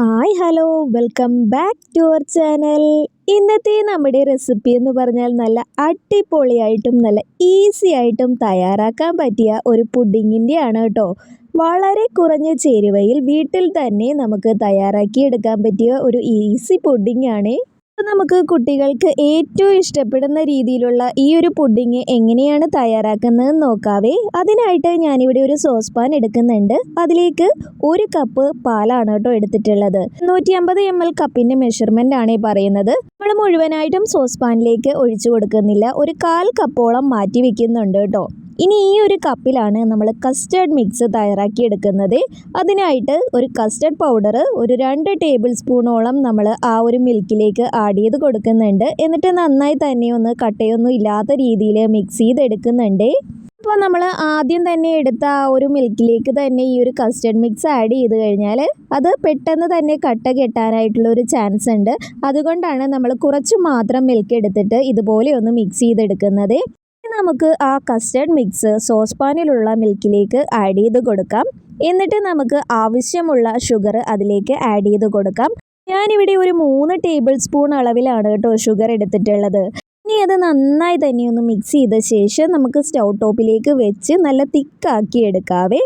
Hi hello welcome back to our channel. ഇന്നത്തെ നമ്മുടെ recipe എന്ന് പറഞ്ഞാൽ നല്ല അടിപൊളിയായിട്ടും നല്ല ഈസി ആയിട്ടും തയ്യാറാക്കാൻ പറ്റിയ ഒരു പുഡിങ്ങിൻ്റെ ആണ് കേട്ടോ. വളരെ കുറഞ്ഞ ചേരുവയിൽ വീട്ടിൽ തന്നെ നമുക്ക് തയ്യാറാക്കി എടുക്കാൻ പറ്റിയ ഒരു ഈസി പുഡിംഗ് ആണ്. നമുക്ക് കുട്ടികൾക്ക് ഏറ്റവും ഇഷ്ടപ്പെടുന്ന രീതിയിലുള്ള ഈ ഒരു പുഡിങ് എങ്ങനെയാണ് തയ്യാറാക്കുന്നത് നോക്കാവേ. അതിനായിട്ട് ഞാനിവിടെ ഒരു സോസ് പാൻ എടുക്കുന്നുണ്ട്. അതിലേക്ക് 1 കപ്പ് പാലാണ് കേട്ടോ എടുത്തിട്ടുള്ളത്. 150 ml കപ്പിൻ്റെ മെഷർമെൻ്റ് ആണ് പറയുന്നത്. നമ്മൾ മുഴുവനായിട്ടും സോസ് പാനിലേക്ക് ഒഴിച്ചു കൊടുക്കുന്നില്ല, ഒരു 1/4 കപ്പോളം മാറ്റി വെക്കുന്നുണ്ട് കേട്ടോ. ഇനി ഈ ഒരു കപ്പിലാണ് നമ്മൾ കസ്റ്റർഡ് മിക്സ് തയ്യാറാക്കി എടുക്കുന്നത്. അതിനായിട്ട് ഒരു കസ്റ്റർഡ് പൗഡർ ഒരു 2 ടേബിൾ സ്പൂണോളം നമ്മൾ ആ ഒരു മിൽക്കിലേക്ക് ആഡ് ചെയ്ത് കൊടുക്കുന്നുണ്ട്. എന്നിട്ട് നന്നായി തന്നെ ഒന്ന് കട്ടയൊന്നും ഇല്ലാത്ത രീതിയിൽ മിക്സ് ചെയ്തെടുക്കുന്നുണ്ട്. അപ്പോൾ നമ്മൾ ആദ്യം തന്നെ എടുത്ത ആ ഒരു മിൽക്കിലേക്ക് തന്നെ ഈ ഒരു കസ്റ്റർഡ് മിക്സ് ആഡ് ചെയ്ത് കഴിഞ്ഞാൽ അത് പെട്ടെന്ന് തന്നെ കട്ട കെട്ടാനായിട്ടുള്ള ഒരു ചാൻസ് ഉണ്ട്. അതുകൊണ്ടാണ് നമ്മൾ കുറച്ച് മാത്രം മിൽക്ക് എടുത്തിട്ട് ഇതുപോലെ ഒന്ന് മിക്സ് ചെയ്തെടുക്കുന്നത്. നമുക്ക് ആ കസ്റ്റർഡ് മിക്സ് സോസ് പാനിലുള്ള മിൽക്കിലേക്ക് ആഡ് ചെയ്ത് കൊടുക്കാം. എന്നിട്ട് നമുക്ക് ആവശ്യമുള്ള ഷുഗർ അതിലേക്ക് ആഡ് ചെയ്ത് കൊടുക്കാം. ഞാനിവിടെ ഒരു 3 ടേബിൾ സ്പൂൺ അളവിലാണ് കേട്ടോ ഷുഗർ എടുത്തിട്ടുള്ളത്. ഇനി അത് നന്നായി തന്നെ ഒന്ന് മിക്സ് ചെയ്ത ശേഷം നമുക്ക് സ്റ്റൗ ടോപ്പിലേക്ക് വെച്ച് നല്ല തിക്കാക്കി എടുക്കാവേ.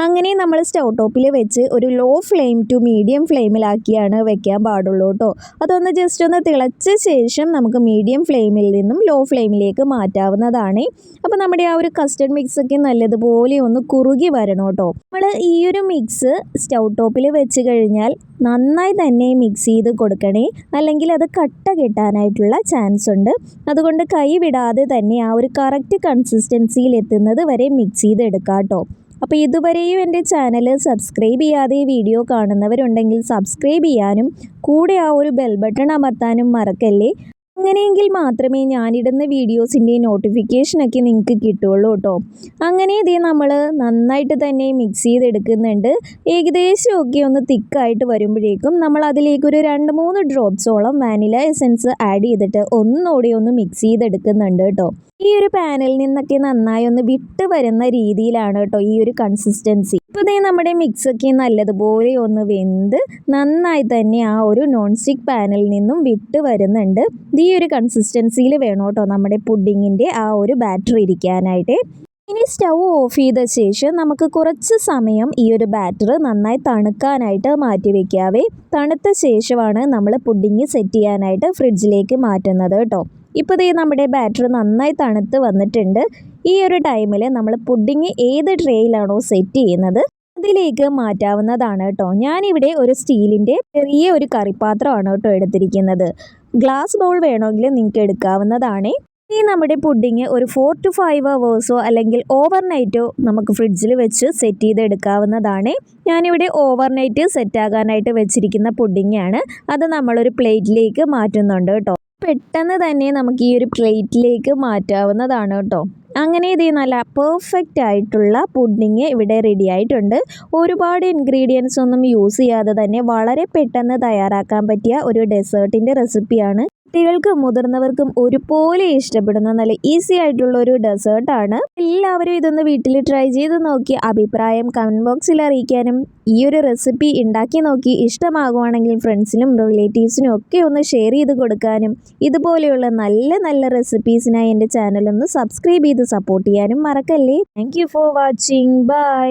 അങ്ങനെ നമ്മൾ സ്റ്റൗ ടോപ്പിൽ വെച്ച് ഒരു ലോ ഫ്ലെയിം ടു മീഡിയം ഫ്ലെയിമിലാക്കിയാണ് വെക്കാൻ പാടുള്ളൂ കേട്ടോ. അതൊന്ന് ജസ്റ്റ് ഒന്ന് തിളച്ച ശേഷം നമുക്ക് മീഡിയം ഫ്ലെയിമിൽ നിന്നും ലോ ഫ്ലെയിമിലേക്ക് മാറ്റാവുന്നതാണ്. അപ്പോൾ നമ്മുടെ ആ ഒരു കസ്റ്റർഡ് മിക്സൊക്കെ നല്ലതുപോലെ ഒന്ന് കുറുകി വരണം കേട്ടോ. നമ്മൾ ഈ ഒരു മിക്സ് സ്റ്റൗ ടോപ്പിൽ വെച്ച് കഴിഞ്ഞാൽ നന്നായി തന്നെ മിക്സ് ചെയ്ത് കൊടുക്കണേ, അല്ലെങ്കിൽ അത് കട്ട കെട്ടാനായിട്ടുള്ള ചാൻസ് ഉണ്ട്. അതുകൊണ്ട് കൈ വിടാതെ തന്നെ ആ ഒരു കറക്റ്റ് കൺസിസ്റ്റൻസിയിൽ എത്തുന്നത് വരെ മിക്സ് ചെയ്തെടുക്കാം കേട്ടോ. അപ്പോൾ ഇതുവരെയും എൻ്റെ ചാനൽ സബ്സ്ക്രൈബ് ചെയ്യാതെ വീഡിയോ കാണുന്നവരുണ്ടെങ്കിൽ സബ്സ്ക്രൈബ് ചെയ്യാനും കൂടെ ആ ഒരു ബെൽ ബട്ടൺ അമർത്താനും മറക്കല്ലേ. അങ്ങനെയെങ്കിൽ മാത്രമേ ഞാനിടുന്ന വീഡിയോസിൻ്റെ നോട്ടിഫിക്കേഷനൊക്കെ നിങ്ങൾക്ക് കിട്ടുള്ളൂ കേട്ടോ. അങ്ങനെ ഇതേ നമ്മൾ നന്നായിട്ട് തന്നെ മിക്സ് ചെയ്തെടുക്കുന്നുണ്ട്. ഏകദേശമൊക്കെ ഒന്ന് തിക്കായിട്ട് വരുമ്പോഴേക്കും നമ്മൾ അതിലേക്ക് ഒരു 2-3 ഡ്രോപ്സോളം വാനില എസൻസ് ആഡ് ചെയ്തിട്ട് ഒന്നുകൂടി ഒന്ന് മിക്സ് ചെയ്തെടുക്കുന്നുണ്ട് കേട്ടോ. ഈ ഒരു പാനിൽ നിന്നൊക്കെ നന്നായി ഒന്ന് വിട്ട് വരുന്ന രീതിയിലാണ് കേട്ടോ ഈ ഒരു കൺസിസ്റ്റൻസി. ഇപ്പോൾ ഇതേ നമ്മുടെ മിക്സൊക്കെ നല്ലതുപോലെ ഒന്ന് വെന്ത് നന്നായി തന്നെ ആ ഒരു നോൺ സ്റ്റിക്ക് പാനിൽ നിന്നും വിട്ട് വരുന്നുണ്ട്. ഈ ഒരു കൺസിസ്റ്റൻസിയിൽ വേണം കേട്ടോ നമ്മുടെ പുഡിങ്ങിൻ്റെ ആ ഒരു ബാറ്റർ ഇരിക്കാനായിട്ട്. ഇനി സ്റ്റൗ ഓഫ് ചെയ്ത ശേഷം നമുക്ക് കുറച്ച് സമയം ഈ ഒരു ബാറ്റർ നന്നായി തണുക്കാനായിട്ട് മാറ്റി വയ്ക്കാവേ. തണുത്ത ശേഷമാണ് നമ്മൾ പുഡിങ് സെറ്റ് ചെയ്യാനായിട്ട് ഫ്രിഡ്ജിലേക്ക് മാറ്റുന്നത് കേട്ടോ. ഇപ്പോൾ ദേ നമ്മുടെ ബാറ്റർ നന്നായി തണുത്ത് വന്നിട്ടുണ്ട്. ഈ ഒരു ടൈമിൽ നമ്മൾ പുഡിങ് ഏത് ട്രേയിലാണോ സെറ്റ് ചെയ്യുന്നത് അതിലേക്ക് മാറ്റാവുന്നതാണ് കേട്ടോ. ഞാനിവിടെ ഒരു സ്റ്റീലിൻ്റെ ചെറിയ ഒരു കറിപ്പാത്രമാണ് കേട്ടോ എടുത്തിരിക്കുന്നത്. ഗ്ലാസ് ബൗൾ വേണമെങ്കിൽ നിങ്ങൾക്ക് എടുക്കാവുന്നതാണ്. ഈ നമ്മുടെ പുഡിങ് ഒരു 4 to 5 hours അല്ലെങ്കിൽ ഓവർനൈറ്റോ നമുക്ക് ഫ്രിഡ്ജിൽ വെച്ച് സെറ്റ് ചെയ്തെടുക്കാവുന്നതാണ്. ഞാനിവിടെ ഓവർനൈറ്റ് സെറ്റാകാനായിട്ട് വെച്ചിരിക്കുന്ന പുഡിങ്ങാണ്. അത് നമ്മളൊരു പ്ലേറ്റിലേക്ക് മാറ്റുന്നുണ്ട് കേട്ടോ. പെട്ടെന്ന് തന്നെ നമുക്ക് ഈ ഒരു പ്ലേറ്റിലേക്ക് മാറ്റാവുന്നതാണ് കേട്ടോ. അങ്ങനെ ഇത് നല്ല പെർഫെക്റ്റ് ആയിട്ടുള്ള പുഡിങ് ഇവിടെ റെഡി ആയിട്ടുണ്ട്. ഒരുപാട് ഇൻഗ്രീഡിയൻസ് ഒന്നും യൂസ് ചെയ്യാതെ തന്നെ വളരെ പെട്ടെന്ന് തയ്യാറാക്കാൻ പറ്റിയ ഒരു ഡെസേർട്ടിൻ്റെ റെസിപ്പിയാണ്. കുട്ടികൾക്കും മുതിർന്നവർക്കും ഒരുപോലെ ഇഷ്ടപ്പെടുന്ന നല്ല ഈസി ആയിട്ടുള്ള ഒരു ഡെസേർട്ടാണ്. എല്ലാവരും ഇതൊന്ന് വീട്ടിൽ ട്രൈ ചെയ്ത് നോക്കി അഭിപ്രായം കമൻറ്റ് ബോക്സിൽ അറിയിക്കാനും ഈ ഒരു റെസിപ്പി ഉണ്ടാക്കി നോക്കി ഇഷ്ടമാകുവാണെങ്കിൽ ഫ്രണ്ട്സിനും റിലേറ്റീവ്സിനും ഒക്കെ ഒന്ന് ഷെയർ ചെയ്ത് കൊടുക്കാനും ഇതുപോലെയുള്ള നല്ല നല്ല റെസിപ്പീസിനായി എൻ്റെ ചാനൽ ഒന്ന് സബ്സ്ക്രൈബ് ചെയ്ത് സപ്പോർട്ട് ചെയ്യാനും മറക്കല്ലേ. Thank you for watching. By.